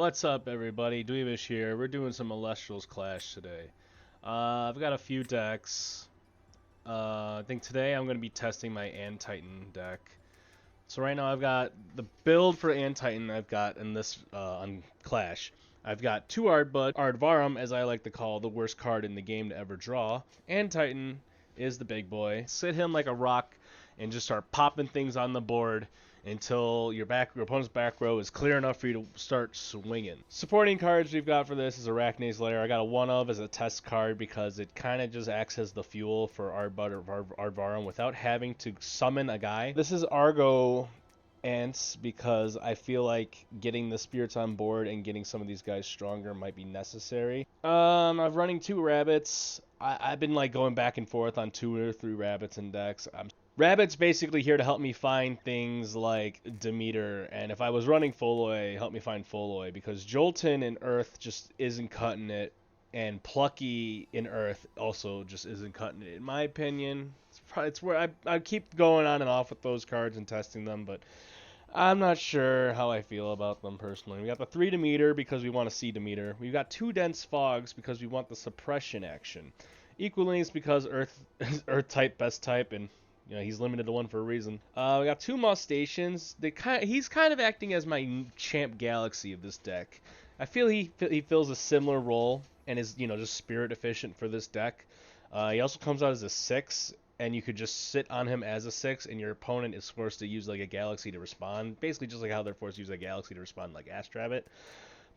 What's up, everybody? Dweebishhh here. We're doing some Elestrals Clash today. I've got a few decks. I think today I'm going to be testing my Antititan deck. So right now I've got the build for Antititan I've got in this on Clash. I've got 2 Ardbud, Ardvarum, as I like to call the worst card in the game to ever draw. Antititan is the big boy. Sit him like a rock and just start popping things on the board until your opponent's back row is clear enough for you to start swinging. Supporting cards we've got for this is Arachne's Lair. I got a 1 of as a test card because it kind of just acts as the fuel for Ardbud or Ardvarum without having to summon a guy. This is Argo Ants because I feel like getting the spirits on board and getting some of these guys stronger might be necessary. I'm running 2 rabbits. I've been like going back and forth on 2 or 3 rabbits in decks. Rabbit's basically here to help me find things like Demeter, and if I was running Foloi, help me find Foloi, because Jolton in Earth just isn't cutting it, and Plucky in Earth also just isn't cutting it. In my opinion, it's where I keep going on and off with those cards and testing them, but I'm not sure how I feel about them personally. We got the 3 Demeter because we want to see Demeter. We've got 2 Dense Fogs because we want the suppression action. Equalings because Earth type, best type, and you know, he's limited to 1 for a reason. We got 2 Mustations. He's kind of acting as my Champ Galaxy of this deck. I feel he fills a similar role and is, you know, just spirit efficient for this deck. He also comes out as a 6, and you could just sit on him as a 6, and your opponent is forced to use like a Galaxy to respond. Basically just like how they're forced to use a Galaxy to respond like Astrabbit.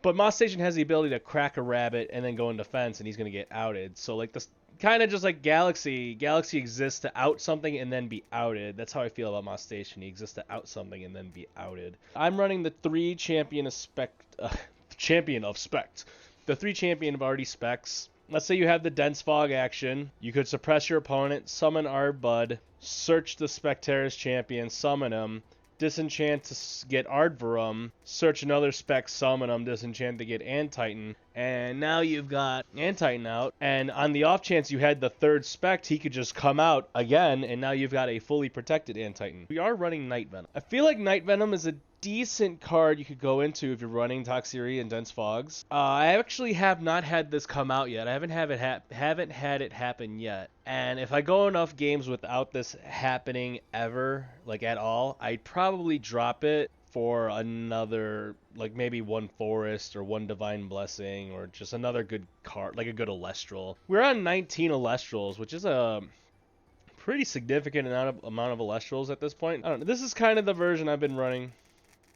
But Musstation has the ability to crack a rabbit and then go in defense, and he's going to get outed. So like this, kind of just like Galaxy exists to out something and then be outed. That's how I feel about Musstation. He exists to out something and then be outed. I'm running the 3 Champion of Spect. The 3 Champion of already specs. Let's say you have the Dense Fog action. You could suppress your opponent, summon Ardbud, search the Specterus champion, summon him, disenchant to get Ardvarum, search another spec, summon him, disenchant to get Antititan, and now you've got Antititan out, and on the off chance you had the 3rd spec, he could just come out again, and now you've got a fully protected Antititan. We are running Night Venom. I feel like Night Venom is a decent card you could go into if you're running Toxiri and Dense Fogs. I actually have not had this come out yet. I haven't had it happen yet. And if I go enough games without this happening ever, like at all, I'd probably drop it for another, like maybe 1 Forest or 1 Divine Blessing or just another good card, like a good Elestral. We're on 19 Elestrals, which is a pretty significant amount of Elestrals at this point. I don't know. This is kind of the version I've been running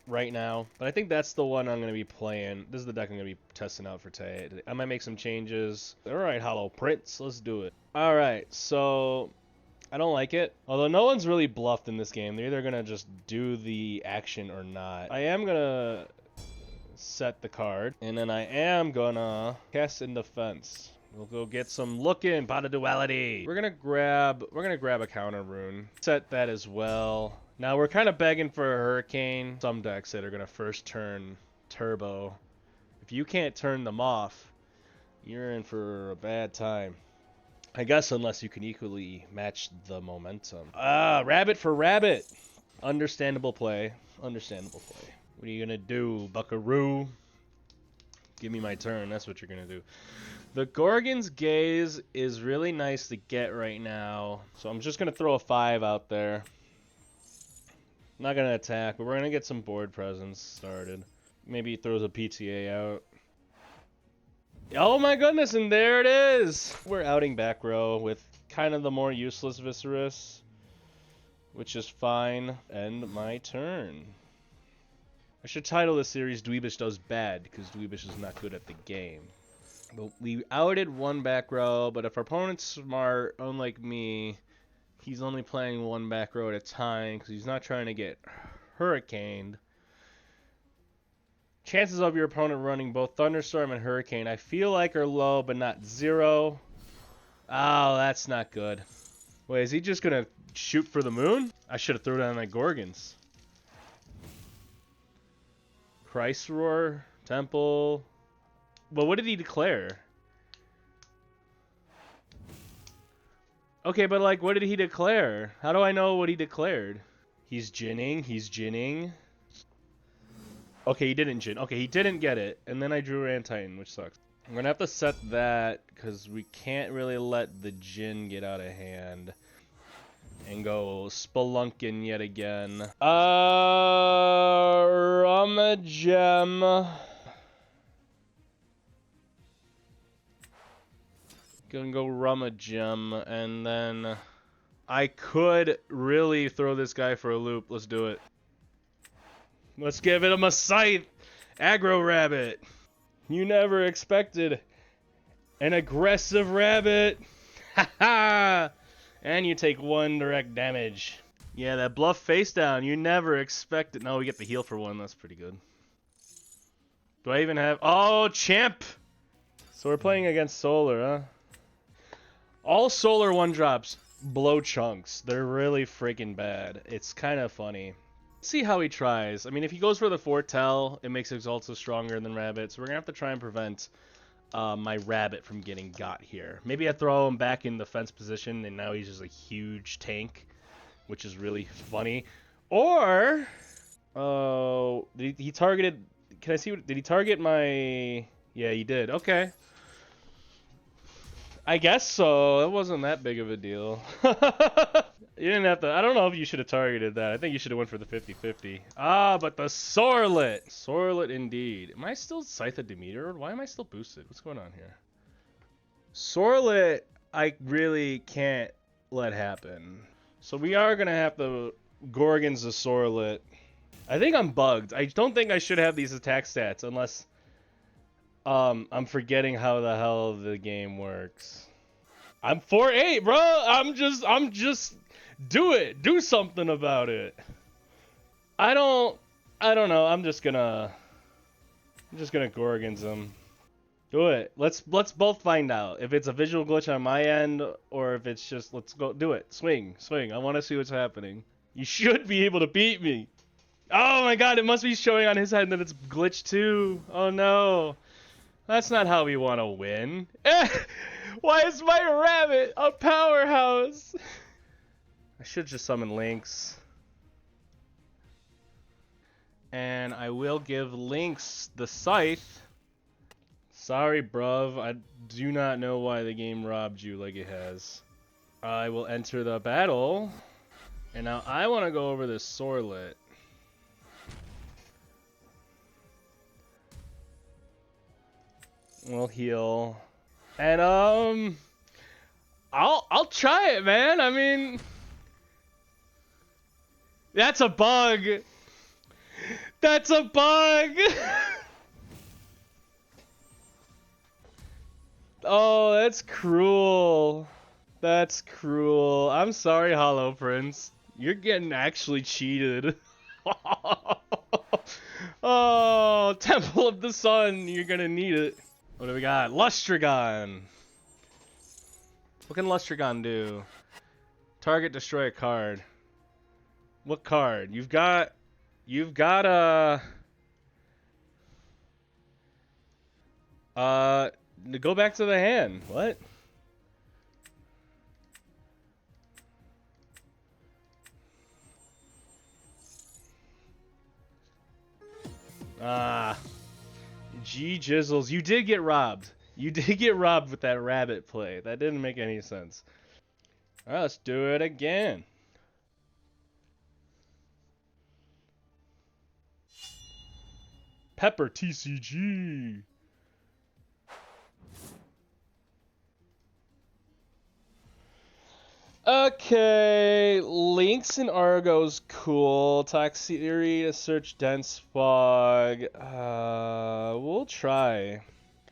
right now, but I think that's the one I'm going to be playing. This is the deck I'm going to be testing out for today. I might make some changes. Alright, Hollow Prince, let's do it. Alright, so I don't like it. Although no one's really bluffed in this game. They're either going to just do the action or not. I am going to set the card, and then I am going to cast in defense. We'll go get some looking, Pot of Duality. We're gonna grab a counter rune. Set that as well. Now we're kind of begging for a Hurricane. Some decks that are gonna first turn Turbo. If you can't turn them off, you're in for a bad time. I guess unless you can equally match the momentum. Rabbit for Rabbit. Understandable play. Understandable play. What are you gonna do, Buckaroo? Give me my turn. That's what you're gonna do. The Gorgon's Gaze is really nice to get right now, so I'm just going to throw a 5 out there. I'm not going to attack, but we're going to get some board presence started. Maybe he throws a PTA out. Oh my goodness, and there it is! We're outing back row with kind of the more useless Viserys, which is fine. End my turn. I should title this series Dweebishhh Does Bad, because Dweebishhh is not good at the game. But we outed 1 back row, but if our opponent's smart, unlike me, he's only playing 1 back row at a time because he's not trying to get hurricaned. Chances of your opponent running both Thunderstorm and Hurricane I feel like are low, but not 0. Oh, that's not good. Wait, is he just going to shoot for the moon? I should have thrown down my Gorgons. Christ Roar, Temple. But what did he declare? Okay, but like, what did he declare? How do I know what he declared? He's jinning. Okay, he didn't Jin. Okay, he didn't get it. And then I drew Rantitan, which sucks. I'm going to have to set that because we can't really let the Jin get out of hand. And go spelunking yet again. Rumagem. Gonna go Rumagem, and then I could really throw this guy for a loop. Let's do it. Let's give him a scythe. Aggro rabbit. You never expected an aggressive rabbit. Haha. And you take 1 direct damage. Yeah, that bluff face down. You never expected. No, we get the heal for 1. That's pretty good. Do I even have... Oh, champ! So we're playing against Solar, huh? All Solar 1-drops blow chunks. They're really freaking bad. It's kind of funny. Let's see how he tries. I mean, if he goes for the Foretell, it makes Exalta stronger than Rabbit. So we're going to have to try and prevent... my rabbit from getting got here. Maybe I throw him back in the fence position and now he's just a huge tank, which is really funny. Or, oh, he targeted, can I see, did he target my, yeah, he did, okay. I guess so, it wasn't that big of a deal. You didn't have to, I don't know if you should have targeted that. I think you should have went for the 50-50. Ah, but the Sorlet! Sorlet indeed. Am I still Scythe of Demeter? Why am I still boosted? What's going on here? Sorlet, I really can't let happen. So we are going to have to Gorgons the Sorlet. I think I'm bugged. I don't think I should have these attack stats unless I'm forgetting how the hell the game works. I'm 4-8, bro! I'm just... Do it! Do something about it! I don't know. I'm just gonna Gorgons him. Do it. Let's both find out if it's a visual glitch on my end or if it's just, let's go do it. Swing. I want to see what's happening. You should be able to beat me. Oh my god, it must be showing on his head that it's glitched too. Oh no. That's not how we want to win. Why is my rabbit a powerhouse? I should just summon Lynx. And I will give Lynx the Scythe. Sorry, bruv. I do not know why the game robbed you like it has. I will enter the battle. And now I want to go over this Sorlet. We'll heal. And I'll try it, man. I mean, that's a bug. That's a bug. Oh, that's cruel. That's cruel. I'm sorry, Hollow Prince. You're getting actually cheated. Oh, Temple of the Sun. You're gonna need it. What do we got? Lustragon. What can Lustragon do? Target, destroy a card. What card? You've got go back to the hand. What? Ah. G Jizzles. You did get robbed. You did get robbed with that rabbit play. That didn't make any sense. Alright, let's do it again. Pepper TCG. Okay, Lynx and Argo's cool. Toxicity to search dense fog. We'll try.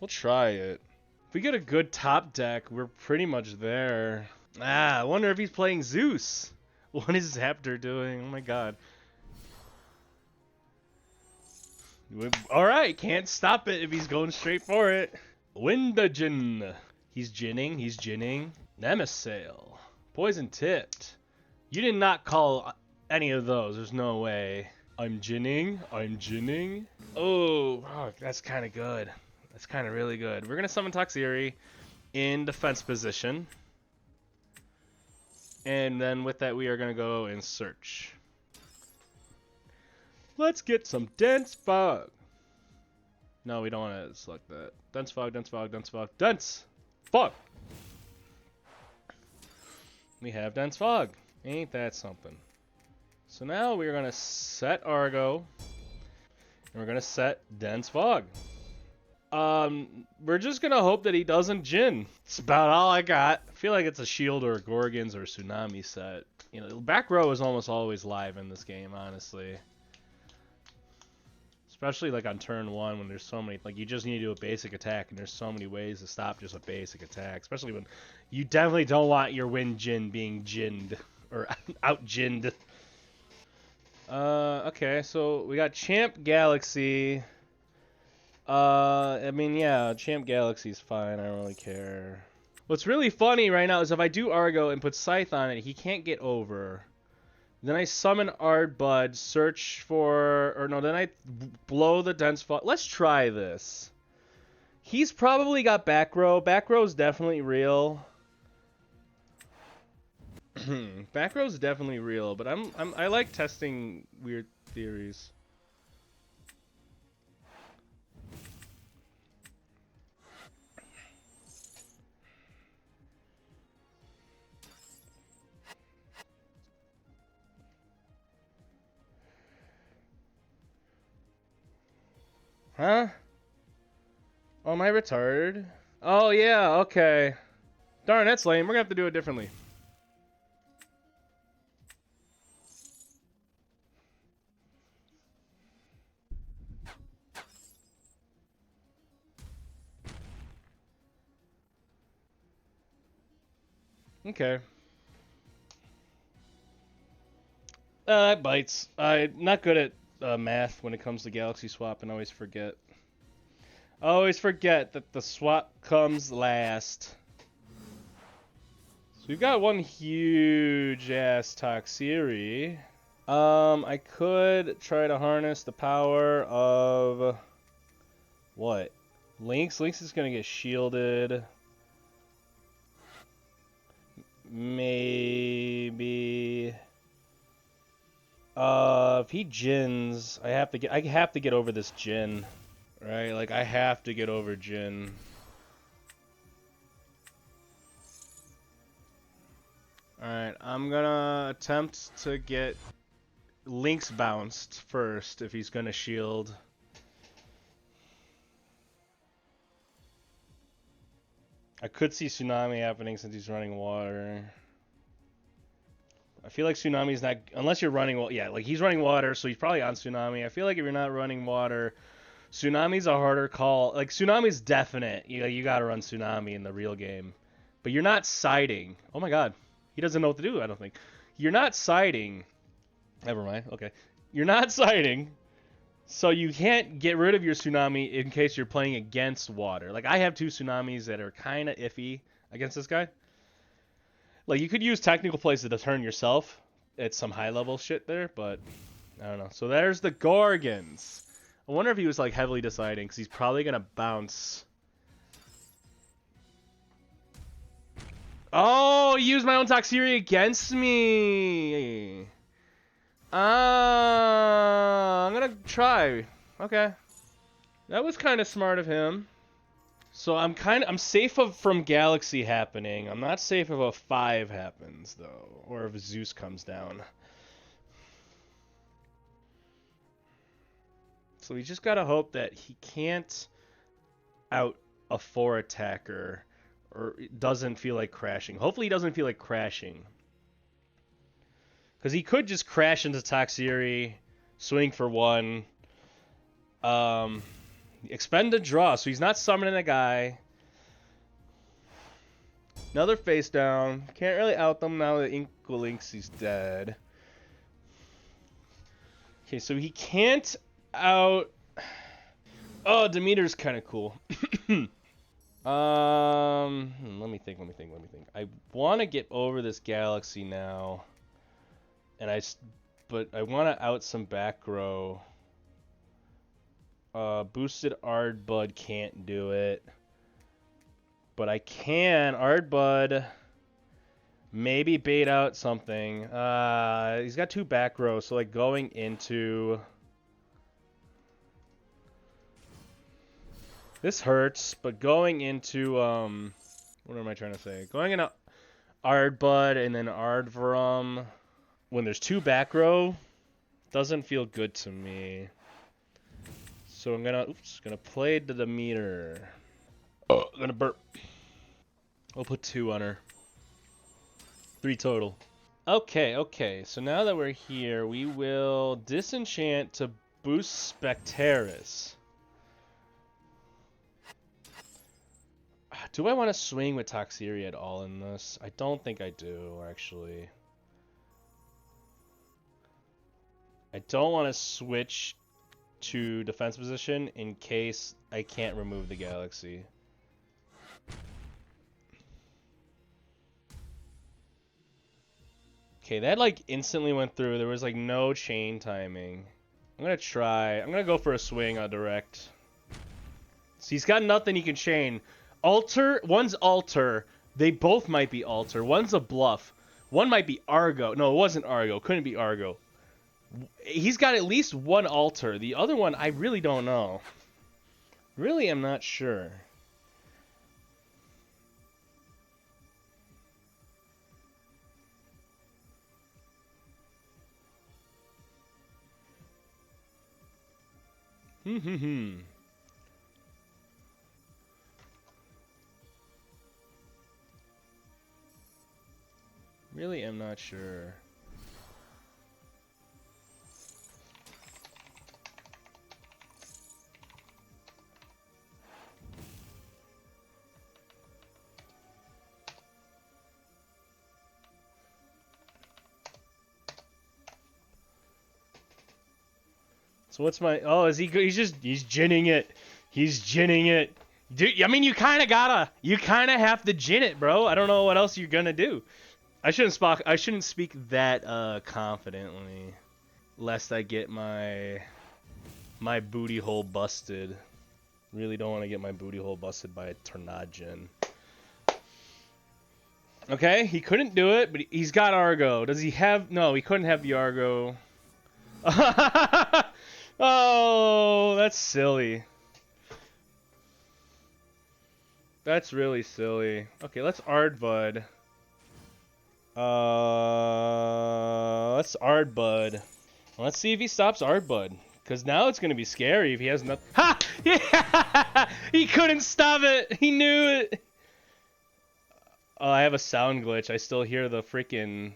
We'll try it. If we get a good top deck, we're pretty much there. I wonder if he's playing Zeus. What is Zaptor doing? Oh my god. Alright, can't stop it if he's going straight for it. Windajin. He's ginning. Nemesail. Poison tipped. You did not call any of those. There's no way. I'm ginning. Oh, that's kind of good. That's kind of really good. We're going to summon Toxiri in defense position. And then with that, we are going to go and search. Let's get some dense fog. No, we don't want to select that. Dense fog, dense fog, dense fog, dense fog. We have dense fog. Ain't that something? So now we're going to set Argo. And we're going to set dense fog. We're just going to hope that he doesn't Jin. It's about all I got. I feel like it's a Shield or a Gorgons or a Tsunami set. You know, back row is almost always live in this game, honestly. Especially like on turn 1 when there's so many, like you just need to do a basic attack and there's so many ways to stop just a basic attack. Especially when you definitely don't want your win Jin being Jinned or out Jinned. Okay, so we got Champ Galaxy. I mean, yeah, Champ Galaxy's fine. I don't really care. What's really funny right now is if I do Argo and put Scythe on it, he can't get over. Then I summon Ardbud, search for... Or no, then I blow the Dense Fog. Let's try this. He's probably got back row. Back row's definitely real. Back row's definitely real, but I like testing weird theories. Huh? Oh, am I retarded? Oh, yeah, okay. Darn, that's lame. We're gonna have to do it differently. Okay. That bites. I'm not good at math when it comes to Galaxy Swap and always forget. I always forget that the swap comes last. So we've got one huge ass Toxiri. I could try to harness the power of what? Lynx? Lynx is gonna get shielded. Maybe if he Jins, I have to get over this Jin. Right? Like I have to get over Jin. Alright, I'm gonna attempt to get Lynx bounced first if he's gonna shield. I could see Tsunami happening since he's running water. I feel like Tsunami's not... Unless you're running... Yeah, like he's running water, so he's probably on Tsunami. I feel like if you're not running water, Tsunami's a harder call. Like, Tsunami's definite. You gotta run Tsunami in the real game. But you're not siding. Oh my god. He doesn't know what to do, I don't think. You're not siding. Never mind. Okay. You're not siding. So you can't get rid of your Tsunami in case you're playing against water. Like, I have 2 Tsunamis that are kind of iffy against this guy. Like, you could use technical plays to determine yourself at some high-level shit there, but I don't know. So there's the Gorgons. I wonder if he was, like, heavily deciding, because he's probably going to bounce. Oh, he used my own Toxiri against me. I'm gonna try. Okay. That was kind of smart of him. So I'm safe from Galaxy happening. I'm not safe if a 5 happens, though. Or if Zeus comes down. So we just gotta hope that he can't out a 4 attacker. Or doesn't feel like crashing. Hopefully he doesn't feel like crashing. Because he could just crash into Toxiri, swing for 1, expend a draw, so he's not summoning a guy. Another face down. Can't really out them now that Inkwalinksy's dead. Okay, so he can't out... Oh, Demeter's kind of cool. Let me think. I want to get over this Galaxy now. But I want to out some back row. Boosted Ardbud can't do it. But I can Ardbud maybe bait out something. He's got 2 back rows, so like going into This hurts, but going into, what am I trying to say? Going into Ardbud and then Ardvrum when there's 2 back row doesn't feel good to me. So I'm gonna play to the meter. Oh, I'm gonna burp. I'll put 2 on her. 3 total. Okay, so now that we're here, we will disenchant to boost Spectaris. Do I want to swing with Toxeria at all in this? I don't think I do, actually. I don't want to switch to defense position in case I can't remove the Galaxy. Okay, that like instantly went through. There was like no chain timing. I'm gonna try. I'm gonna go for a swing on direct. So he's got nothing he can chain. Alter, one's Alter. They both might be Alter. One's a bluff. One might be Argo. No, it wasn't Argo. Couldn't be Argo. He's got at least one Alter. The other one, I really don't know. Really, I'm not sure. Really am not sure. So what's my... Oh, is he... He's ginning it. He's ginning it. Dude, I mean, you kind of have to gin it, bro. I don't know what else you're gonna do. I shouldn't speak that confidently, lest I get my booty hole busted. Really don't want to get my booty hole busted by a Tornadgen. Okay, he couldn't do it, but he's got Argo. Does he have... No, he couldn't have the Argo. Oh, that's silly. That's really silly. Okay, let's Ardbud. Let's Ardbud. Let's see if he stops Ardbud. Because now it's going to be scary if he has nothing. Ha! Yeah! He couldn't stop it! He knew it! Oh, I have a sound glitch. I still hear the freaking...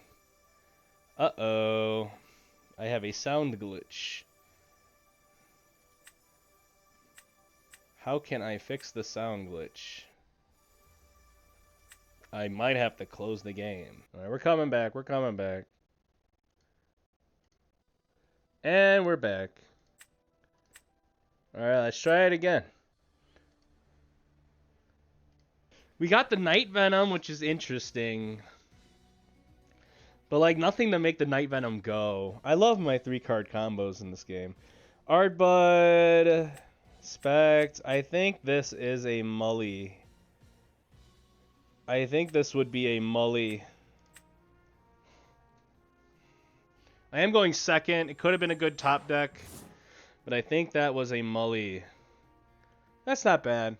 Uh-oh. I have a sound glitch. How can I fix the sound glitch? I might have to close the game. Alright, we're coming back. We're coming back. And we're back. Alright, let's try it again. We got the Night Venom, which is interesting. But, like, nothing to make the Night Venom go. I love my 3-card combos in this game. Ardbud... Spect... I think this is a Mully. I think this would be a Mully. I am going second. It could have been a good top deck. But I think that was a Mully. That's not bad.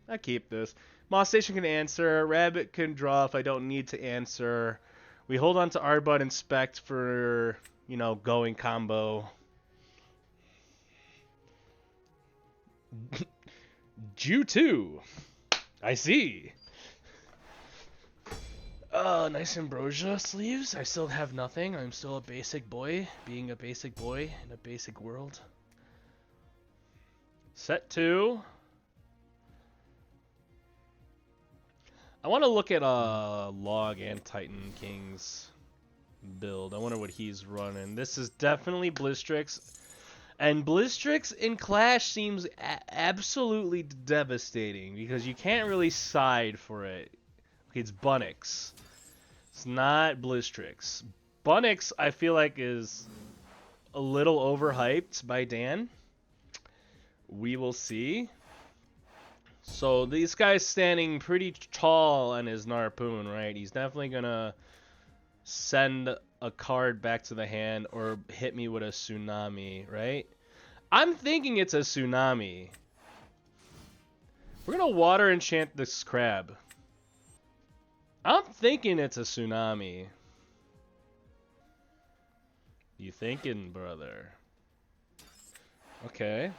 I keep this. Moss Station can answer. Rabbit can draw if I don't need to answer. We hold on to Ardbud and Spect for, you know, going combo. Jew 2. I see. Nice Ambrosia sleeves. I still have nothing. I'm still a basic boy, being a basic boy in a basic world. Set 2. I want to look at Log and Titan King's build. I wonder what he's running. This is definitely Blistrix. And Blistrix in Clash seems absolutely devastating because you can't really side for it. Okay, it's Bunnix. It's not Blistrix. Bunnix, I feel like, is a little overhyped by Dan. We will see. So this guy's standing pretty tall on his Narpoon, right? He's definitely going to send a card back to the hand or hit me with a Tsunami, right? I'm thinking it's a Tsunami. We're gonna water enchant this crab. I'm thinking it's a tsunami. You thinking, brother? Okay.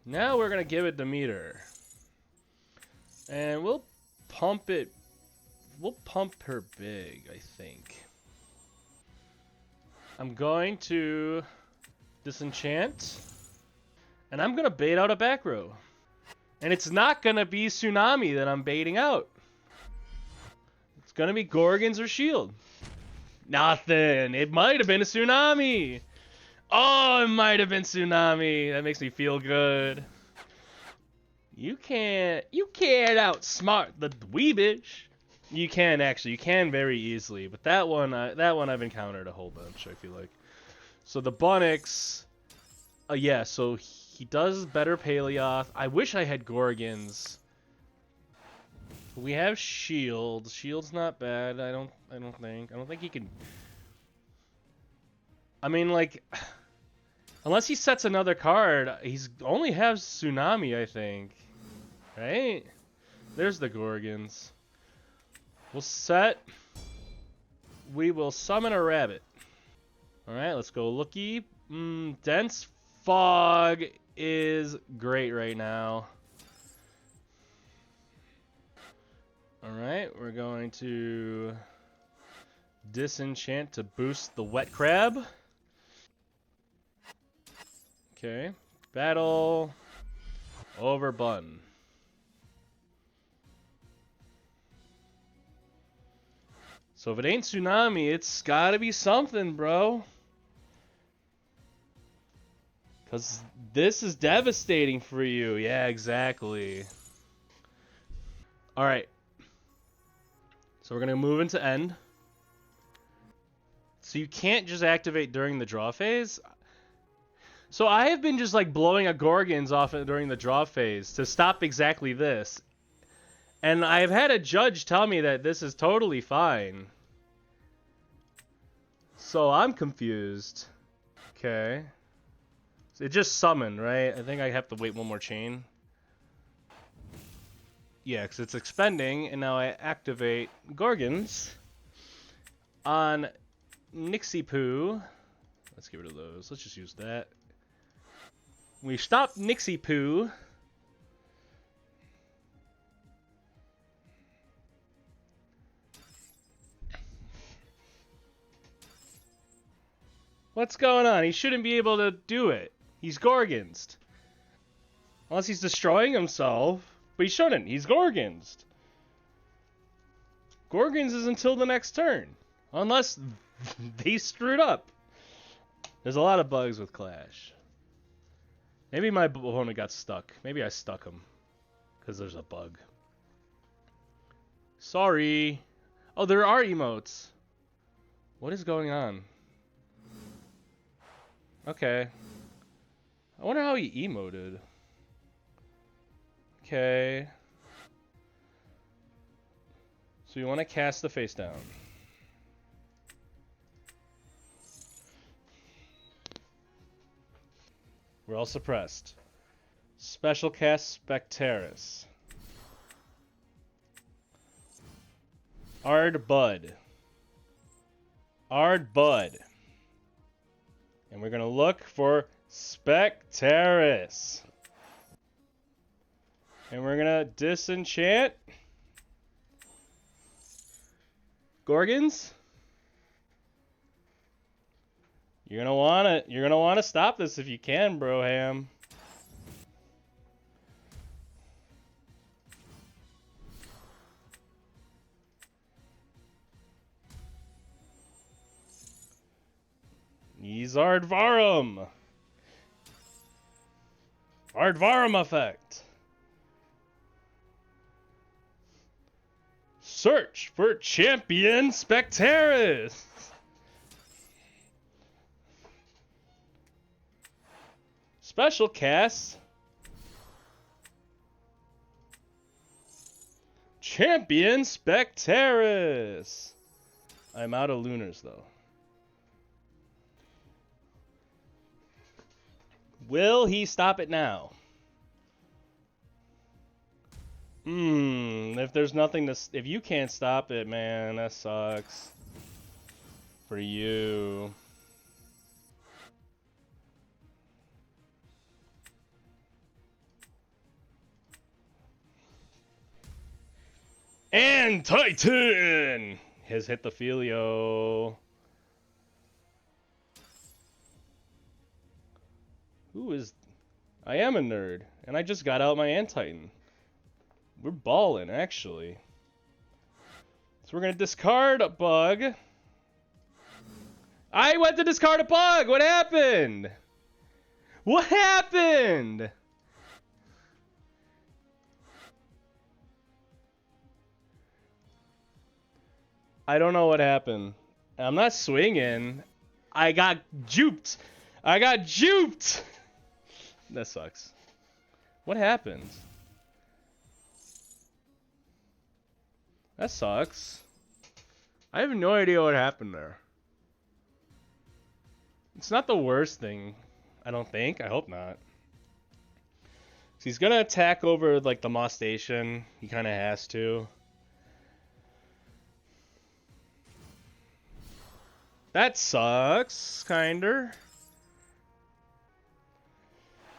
Now we're gonna give it the meter. And we'll pump it. We'll pump her big, I think. I'm going to disenchant. And I'm gonna bait out a back row. And it's not gonna be Tsunami that I'm baiting out. It's gonna be Gorgons or Shield. Nothing. It might have been a Tsunami. Oh, it might have been Tsunami. That makes me feel good. You can't outsmart the Dweebishh. You can actually. You can very easily. But that one I've encountered a whole bunch, I feel like. So the Bunnix. Yeah, so he does better Paleoth. I wish I had Gorgons. We have Shield. Shield's not bad. I don't think he can. I mean, like, unless he sets another card, he's only has Tsunami, I think. Right? There's the Gorgons. We'll set. We will summon a rabbit. Alright, let's go looky. Dense Fog is great right now. Alright, we're going to disenchant to boost the Wet Crab. Okay. Battle over Bun. So if it ain't Tsunami, it's gotta be something, bro. Because this is devastating for you. Yeah, exactly. Alright. So we're going to move into End. So you can't just activate during the draw phase. So I have been just like blowing a Gorgons off during the draw phase to stop exactly this. And I've had a judge tell me that this is totally fine. So I'm confused. Okay. So it just summoned, right? I think I have to wait one more chain. Yeah, because it's expending, and now I activate Gorgons on Nixie Poo. Let's get rid of those. Let's just use that. We stop Nixie Poo. What's going on? He shouldn't be able to do it. He's Gorgonsed. Unless he's destroying himself. But he shouldn't. He's Gorgonsed. Gorgons is until the next turn. Unless they screwed up. There's a lot of bugs with Clash. Maybe my opponent got stuck. Maybe I stuck him. Because there's a bug. Sorry. Oh, there are emotes. What is going on? Okay. I wonder how he emoted. Okay. So you want to cast the face down. We're all suppressed. Special cast Spectaris. Ard Bud. Ard Bud. And we're going to look for Spectaris. And we're going to disenchant Gorgons. You're going to want to stop this if you can, Broham. Aardvarm. Aardvarm effect. Search for Champion Spectaris. Special cast. Champion Spectaris. I'm out of Lunars though. Will he stop it now? If there's nothing to... If you can't stop it, man, that sucks. For you. And Titan has hit the Filio. Who is... I am a nerd, and I just got out my Antitan. We're balling, actually. So we're going to discard a bug. I went to discard a bug! What happened? What happened? I don't know what happened. I'm not swinging. I got duped. I got duped! That sucks. What happened? That sucks. I have no idea what happened there. It's not the worst thing, I don't think. I hope not. So he's gonna attack over like the Moss Station. He kind of has to. That sucks, kinda.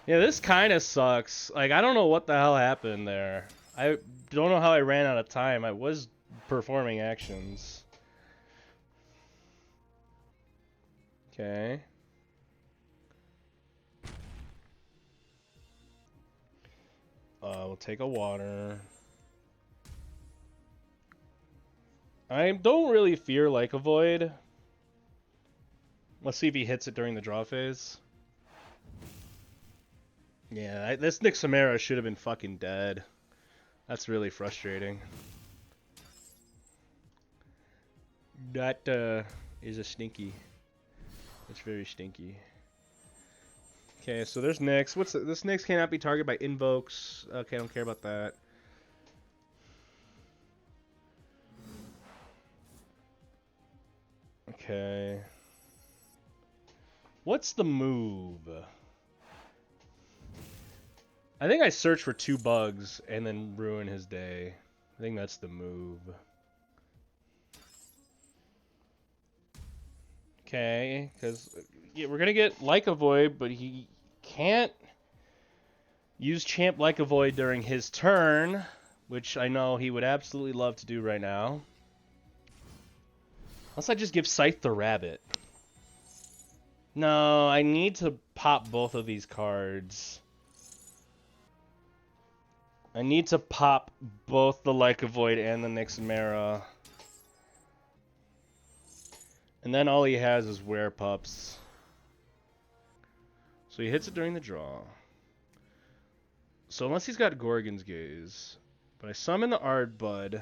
Yeah, this kind of sucks. Like, I don't know what the hell happened there. I don't know how I ran out of time. I was performing actions. Okay. We'll take a water. I don't really fear Like a Void. Let's see if he hits it during the draw phase. Yeah, this Nixamera should have been fucking dead. That's really frustrating. That is a stinky. It's very stinky. Okay, so there's Nyx. What's this? Nyx cannot be targeted by invokes. Okay, I don't care about that. Okay. What's the move? I think I search for 2 bugs and then ruin his day. I think that's the move. Okay, because yeah, we're gonna get Like a Void, but he can't use Champ Like a Void during his turn, which I know he would absolutely love to do right now. Unless I just give Scythe the Rabbit. No, I need to pop both of these cards. I need to pop both the Like a Void and the Nixamera. And then all he has is Werepups. So he hits it during the draw. So unless he's got Gorgon's Gaze. But I summon the Ardbud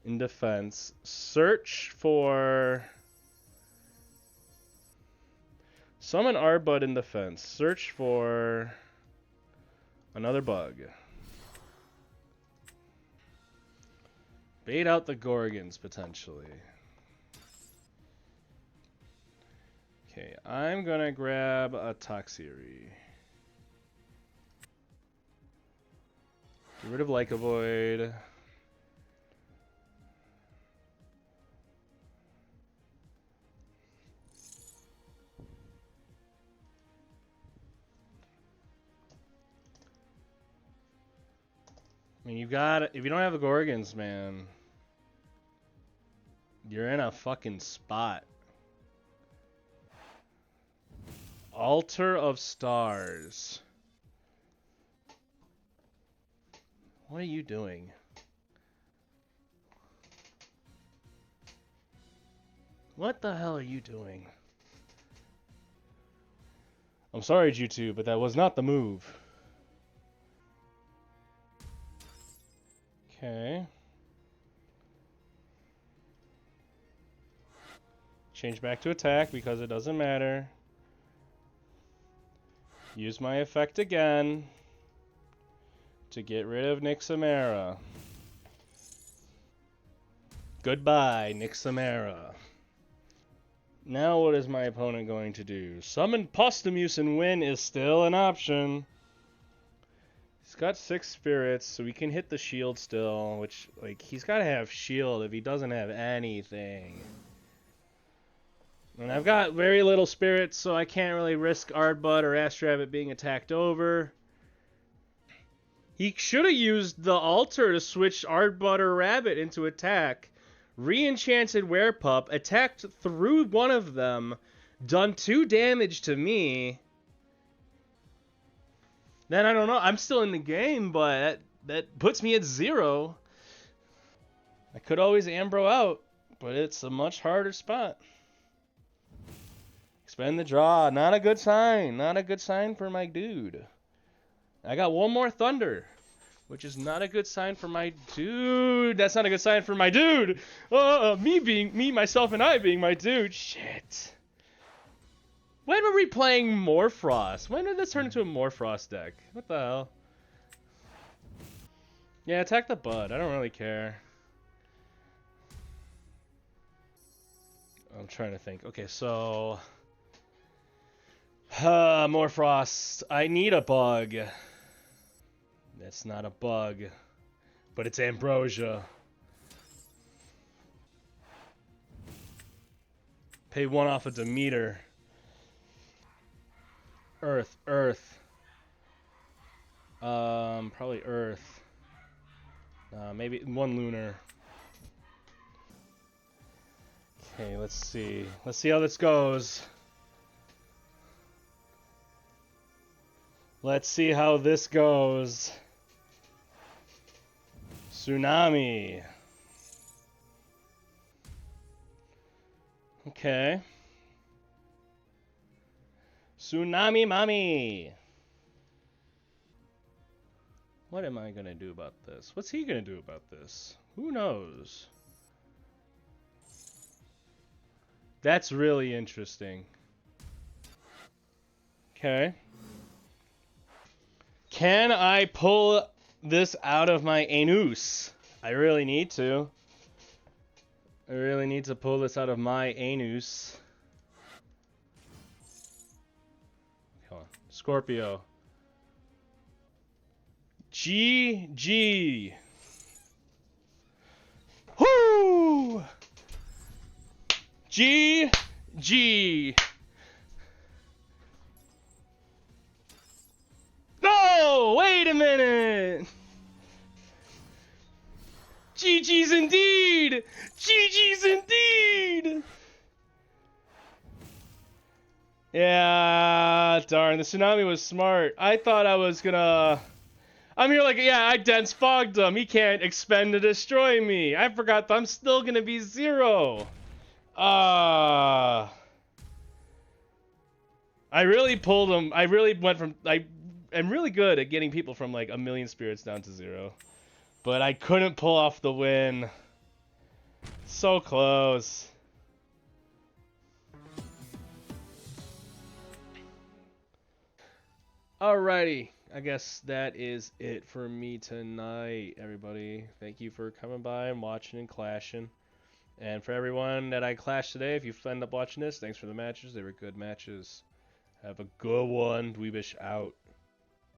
in defense. Search for... Summon Ardbud in defense. Search for... another bug. Bait out the Gorgons, potentially. Okay, I'm gonna grab a Toxiri. Get rid of Like a Void. I mean, you got it. If you don't have the Gorgons, man, you're in a fucking spot. Altar of Stars. What are you doing? What the hell are you doing? I'm sorry, G2, but that was not the move. Okay. Change back to attack because it doesn't matter. Use my effect again to get rid of Nixamera. Goodbye, Nixamera. Now what is my opponent going to do? Summon Posthumous and win is still an option. He's got 6 spirits, so we can hit the shield still, which, like, he's got to have shield if he doesn't have anything. And I've got very little spirits, so I can't really risk Ardbud or Astrabbit being attacked over. He should have used the altar to switch Ardbud or Rabbit into attack. Re-enchanted Werepup, attacked through one of them, done 2 damage to me. Then I don't know. I'm still in the game, but that puts me at 0. I could always Ambro out, but it's a much harder spot. Expend the draw. Not a good sign. Not a good sign for my dude. I got one more Thunder, which is not a good sign for my dude. That's not a good sign for my dude. Me, myself, and I being my dude. Shit. When were we playing Morfrost? When did this turn into a Morfrost deck? What the hell? Yeah, attack the Bud. I don't really care. I'm trying to think. Okay, so... Morfrost. I need a bug. That's not a bug. But it's Ambrosia. Pay 1 off of Demeter. Earth. Probably Earth. Maybe 1 Lunar. Okay, let's see. Let's see how this goes. Let's see how this goes. Tsunami. Okay. Tsunami Mommy. What am I gonna do about this? What's he gonna do about this? Who knows? That's really interesting. Okay. Can I pull this out of my anus? I really need to. I really need to pull this out of my anus. Come on. Scorpio. GG. Whoo! GG. No! Wait a minute! GG's indeed! GG's indeed! Yeah, darn, the Tsunami was smart. I thought I was gonna... I'm here like, yeah, I dense fogged him. He can't expend to destroy me. I forgot that I'm still gonna be 0. I really pulled him. I really went from... I'm really good at getting people from like 1,000,000 spirits down to 0. But I couldn't pull off the win. So close. Alrighty. I guess that is it for me tonight, everybody. Thank you for coming by and watching and clashing. And for everyone that I clashed today, if you end up watching this, thanks for the matches. They were good matches. Have a good one. Dweebishh out.